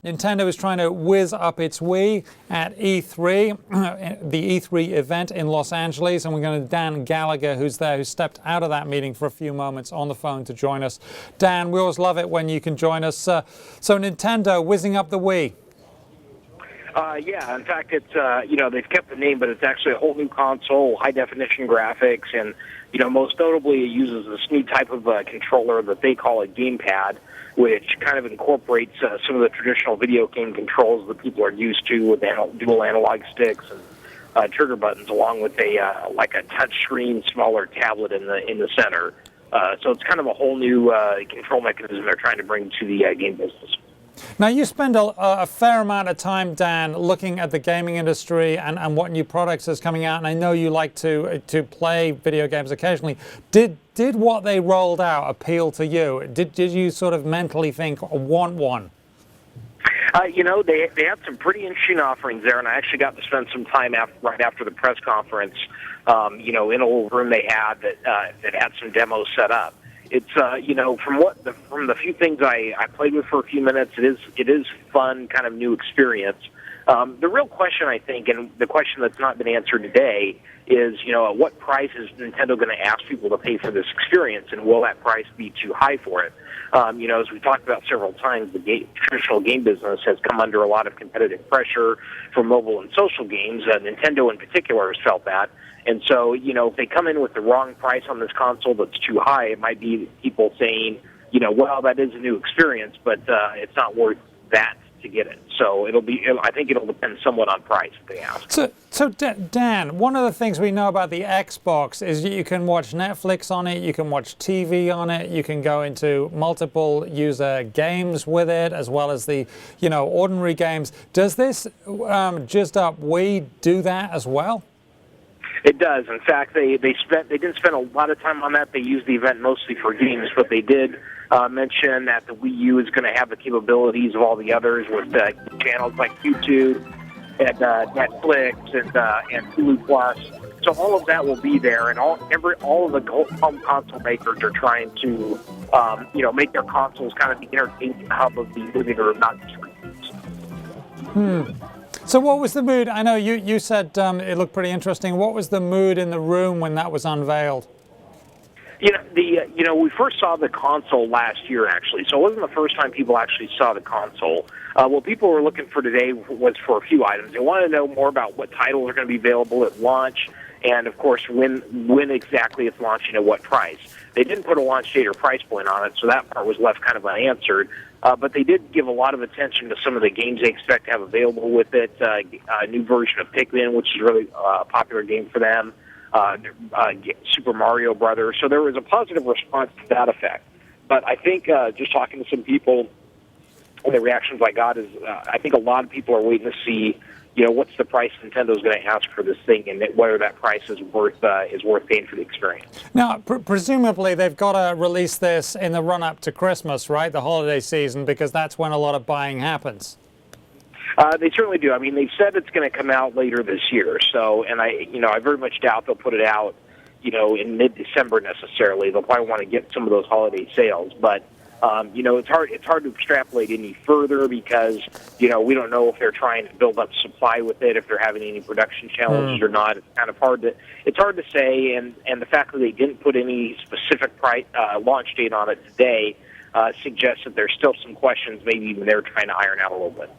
Nintendo is trying to whiz up its Wii at E3, the E3 event in Los Angeles, and we're going to Dan Gallagher, who's there, who stepped out of that meeting for a few moments on the phone to join us. Dan, we always love it when you can join us. So Nintendo whizzing up the Wii. Yeah, in fact, it's, they've kept the name, but it's actually a whole new console, high-definition graphics, and, most notably it uses this new type of controller that they call a gamepad, which kind of incorporates some of the traditional video game controls that people are used to with dual analog sticks and trigger buttons, along with a touchscreen, smaller tablet in the center. So it's kind of a whole new control mechanism they're trying to bring to the game business. Now, you spend a fair amount of time, Dan, looking at the gaming industry and what new products is coming out, and I know you like to play video games occasionally. Did what they rolled out appeal to you? Did you sort of mentally think, I want one? They had some pretty interesting offerings there, and I actually got to spend some time right after the press conference, in a little room they had that had some demos set up. It's from the few things I played with for a few minutes, it is fun, kind of new experience. The real question, I think, and the question that's not been answered today is, at what price is Nintendo going to ask people to pay for this experience, and will that price be too high for it? As we talked about several times, the traditional game business has come under a lot of competitive pressure from mobile and social games. Nintendo in particular has felt that. And so, if they come in with the wrong price on this console that's too high, it might be people saying, well, that is a new experience, but it's not worth that to get it. So I think it'll depend somewhat on price if they ask. So Dan, one of the things we know about the Xbox is you can watch Netflix on it, you can watch TV on it, you can go into multiple user games with it, as well as the, ordinary games. Does this jizzed up Wii do that as well? It does. In fact, they didn't spend a lot of time on that. They used the event mostly for games, but they did mention that the Wii U is going to have the capabilities of all the others with channels like YouTube and Netflix and Hulu Plus. So all of that will be there, and all of the home console makers are trying to make their consoles kind of the entertainment hub of the living room, not just games. So what was the mood? I know you said it looked pretty interesting. What was the mood in the room when that was unveiled? We first saw the console last year, actually, so it wasn't the first time people actually saw the console. What people were looking for today was for a few items. They wanted to know more about what titles are going to be available at launch, and of course, when exactly it's launching at what price. They didn't put a launch date or price point on it, so that part was left kind of unanswered. But they did give a lot of attention to some of the games they expect to have available with it. A new version of Pikmin, which is really a popular game for them. Super Mario Brothers. So there was a positive response to that effect. But I think just talking to some people, and the reactions I got is I think a lot of people are waiting to see, what's the price Nintendo's going to ask for this thing, and whether that price is worth paying for the experience. Now, presumably they've got to release this in the run-up to Christmas, right, the holiday season, because that's when a lot of buying happens. They certainly do. I mean, they said it's going to come out later this year. So, and I very much doubt they'll put it out, in mid-December necessarily. They'll probably want to get some of those holiday sales, but. It's hard to extrapolate any further because, we don't know if they're trying to build up supply with it, if they're having any production challenges or not. It's kind of hard to say, and the fact that they didn't put any specific launch date on it today suggests that there's still some questions maybe even they're trying to iron out a little bit.